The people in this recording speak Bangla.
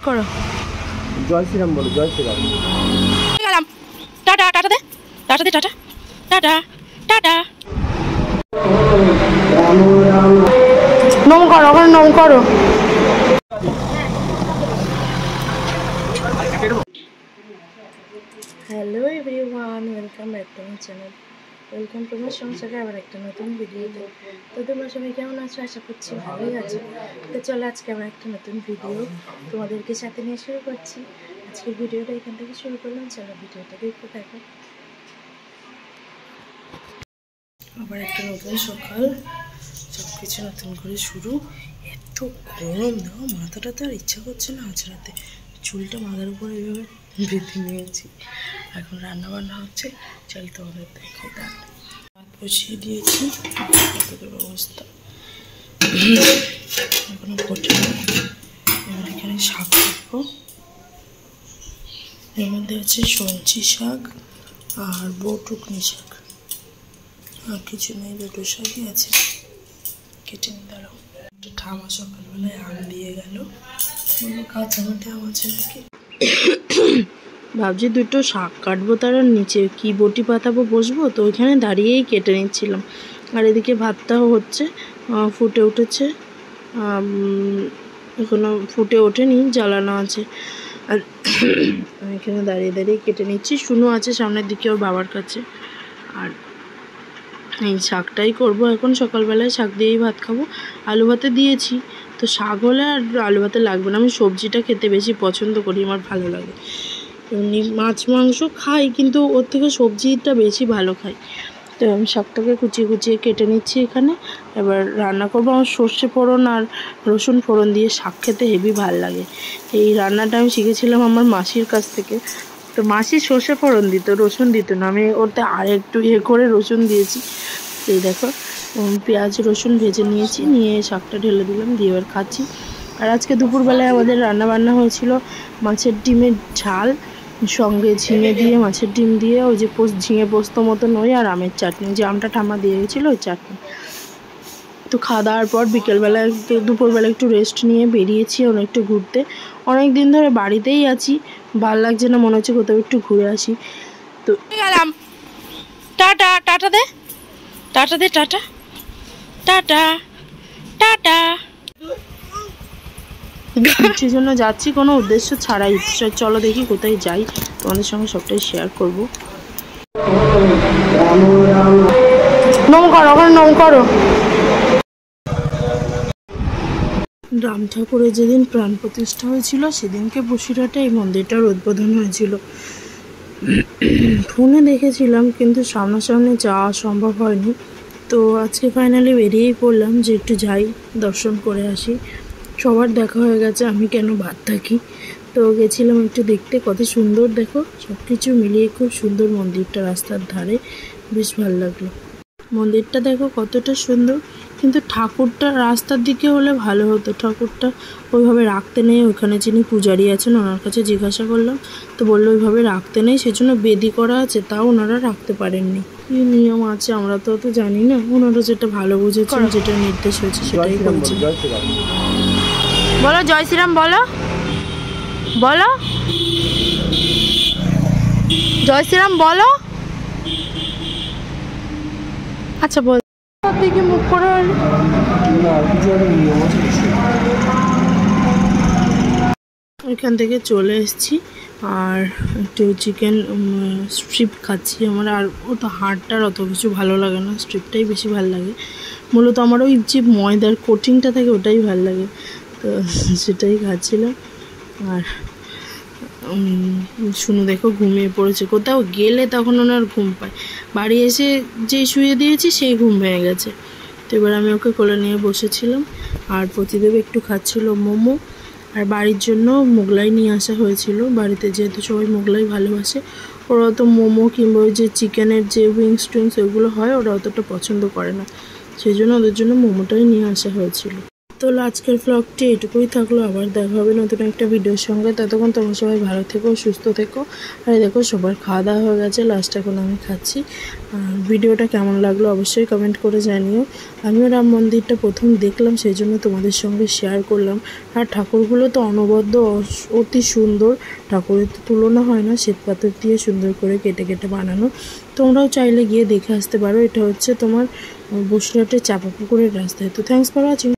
করো জয় শ্রীরাম বলো, জয় শ্রীরাম। গেলাম, টাটা টাটা দে, টাটা দে, টাটা টাটা টাটা। নম করো, ওখানে নম করো। Hello everyone, welcome back to my channel. Welcome to my সংসারে আবার একটা নতুন ভিডিওতে। তো তোমরা সবাই কেমন আছো? আশা করছি ভালোই আছো। তো চলো আজকে আবার একটা নতুন ভিডিও তোমাদেরকে সাথে নিয়ে শুরু করছি। আজকের ভিডিওটা এখান থেকে শুরু করলাম, চলো ভিডিওটা দেখতে থাকো। আবার একটা নতুন সকাল, সব কিছু নতুন করে শুরু। এত গরম দাও, মাথাটা তো আর ইচ্ছা করছে না আঁচড়াতে। চুলটা মাথার উপরে এইভাবে বেঁধে নিয়েছি। এখন রান্না বান্না হচ্ছে, চল তোমাদের দেখাই। ভাত বসিয়ে দিয়েছি, কতদূর অবস্থা এখনো ফোটে। এবার এখানে শাক রাখবো, এর মধ্যে আছে সঞ্চি শাক আর বটুকনি শাক, আর কিছু নেই, দুটো শাকই আছে। কেটে নিয়ে দাঁড়াও। ঠামা সকালবেলায় আম দিয়ে গেল, কাঁচা মাঠে আম আছে নাকি। ভাবছি দুটো শাক কাটবো, তার নিচে কি বটি পাতাবো বসবো, তো ওইখানে দাঁড়িয়েই কেটে নিচ্ছিলাম। আর এদিকে ভাতটাও হচ্ছে, ফুটে উঠেছে, এখনো ফুটে ওঠেনি, জ্বালানো আছে। আর এখানে দাঁড়িয়ে দাঁড়িয়ে কেটে নিচ্ছি। শুনু আছে সামনের দিকে ওর বাবার কাছে। আর এই শাকটাই করবো এখন, সকালবেলায় শাক দিয়েই ভাত খাবো। আলু ভাতে দিয়েছি, তো শাক হলে আর আলু ভাতে লাগবে না। আমি সবজিটা খেতে বেশি পছন্দ করি, আমার ভালো লাগে। এমনি মাছ মাংস খাই, কিন্তু ওর থেকে সবজিটা বেশি ভালো খাই। তো আমি শাকটাকে কুচিয়ে কুচিয়ে কেটে নিচ্ছি এখানে। এবার রান্না করবো। আমার সর্ষে ফোড়ন আর রসুন ফোড়ন দিয়ে শাক খেতে হেবি ভালো লাগে। এই রান্নাটা আমি শিখেছিলাম আমার মাসির কাছ থেকে। তো মাসি সর্ষে ফোড়ন দিত, রসুন দিত না। আমি ওতে আর একটু করে রসুন দিয়েছি। এই দেখো, পেঁয়াজ রসুন ভেজে নিয়েছি, নিয়ে শাকটা ঢেলে দিলাম, দিয়ে এবার খাচ্ছি। আর আজকে দুপুরবেলায় আমাদের রান্না বান্না হয়েছিল মাছের ডিমের ঝাল, সঙ্গে ঝিঙে দিয়ে, মাছের ডিম দিয়ে, ওই যে ঝিঙে পোস্ত মতন ওই, আর আমের চাটনি, যে আমটা ঠাম্মা দিয়ে গেছিলো ওই চাটনি। তো খাওয়া দাওয়ার পর বিকেলবেলা, দুপুরবেলা একটু রেস্ট নিয়ে বেরিয়েছি অনেকটা ঘুরতে। অনেক দিন ধরে বাড়িতেই আছি, ভাল লাগছে না, মনে হচ্ছে কোথাও একটু ঘুরে আসি। তো গেলাম, টাটা টাটা দে, টাটা দে, টাটা টাটা টাটা। কিছুর জন্য যাচ্ছি, কোনো উদ্দেশ্য ছাড়াই। চলো দেখি কোথায় যাই, তোমাদের সঙ্গে সবটাই শেয়ার করবো। নম করো, ওখানে নম করো। রাম ঠাকুরের যেদিন প্রাণ প্রতিষ্ঠা হয়েছিল, সেদিনকে বসিরহাটে এই মন্দিরটার উদ্বোধন হয়েছিল। ফোনে দেখেছিলাম, কিন্তু সামনাসামনি যাওয়া সম্ভব হয়নি। তো আজকে ফাইনালি বেরিয়েই পড়লাম যে একটু যাই, দর্শন করে আসি। সবার দেখা হয়ে গেছে, আমি কেন বাদ থাকি। তো গেছিলাম একটু দেখতে, কত সুন্দর দেখো, সব কিছু মিলিয়ে খুব সুন্দর মন্দিরটা, রাস্তার ধারে, বেশ ভালো লাগলো। মন্দিরটা দেখো কতটা সুন্দর, কিন্তু ঠাকুরটা রাস্তার দিকে হলে ভালো হতো। ঠাকুরটা ওইভাবে রাখতে নেই। ওইখানে যিনি পূজারি আছেন ওনার কাছে জিজ্ঞাসা করলাম, তো বললো ওইভাবে রাখতে নেই, সেজন্য বেদি করা আছে, তাও ওনারা রাখতে পারেননি। কি নিয়ম আছে আমরা তো অত জানি না, ওনারা যেটা ভালো বুঝেছেন, যেটা নির্দেশ হয়েছে সেটাই করেছেন। বলো জয় শ্রীরাম, বলো বলো জয় শ্রীরাম বলো। আচ্ছা বল, দিকে মুখ করে। ওইখান থেকে চলে এসেছি, আর একটু চিকেন স্ট্রিপ খাচ্ছি। আমার আর অত হাড়টার অত কিছু ভালো লাগে না, স্ট্রিপটাই বেশি ভালো লাগে। মূলত আমার ওই যে ময়দার কোটিংটা থাকে ওটাই ভালো লাগে, তো সেটাই খাচ্ছিলাম। আর শুনু দেখো ঘুমিয়ে পড়েছে। কোথাও গেলে তখন ওনার ঘুম পায়, বাড়ি এসে যেই শুয়ে দিয়েছি সেই ঘুম ভেঙে গেছে। তো এবার আমি ওকে কোলে নিয়ে বসেছিলাম, আর প্রতিদেব একটু খাচ্ছিল মোমো। আর বাড়ির জন্য মোগলাই নিয়ে আসা হয়েছিল। বাড়িতে যেহেতু সবাই মোগলাই ভালোবাসে, ওরা তো মোমো কিংবা ওই যে চিকেনের যে উইংস টুইংস ওইগুলো হয়, ওরা অতটা পছন্দ করে না, সেই জন্য ওদের জন্য মোমোটাই নিয়ে আসা হয়েছিল। তো আজকের ব্লগটি এটুকুই থাকলো, আবার দেখা হবে নতুন একটা ভিডিওর সঙ্গে। ততক্ষণ তোমরা সবাই ভালো থেকো, সুস্থ থেকো। আর দেখো সবার খাওয়া দাওয়া হয়ে গেছে, লাস্ট এখন আমি খাচ্ছি। ভিডিওটা কেমন লাগলো অবশ্যই কমেন্ট করে জানিও। আমিও রাম মন্দিরটা প্রথম দেখলাম, সেই জন্য তোমাদের সঙ্গে শেয়ার করলাম। আর ঠাকুরগুলো তো অনবদ্য অতি সুন্দর, ঠাকুরের তো তুলনা হয় না, শ্বেতপাথর দিয়ে সুন্দর করে কেটে কেটে বানানো। তোমরাও চাইলে গিয়ে দেখে আসতে পারো। এটা হচ্ছে তোমার বসিরহাটের চাঁপাপুকুরের রাস্তায়। তো থ্যাঙ্কস ফর ওয়াচিং।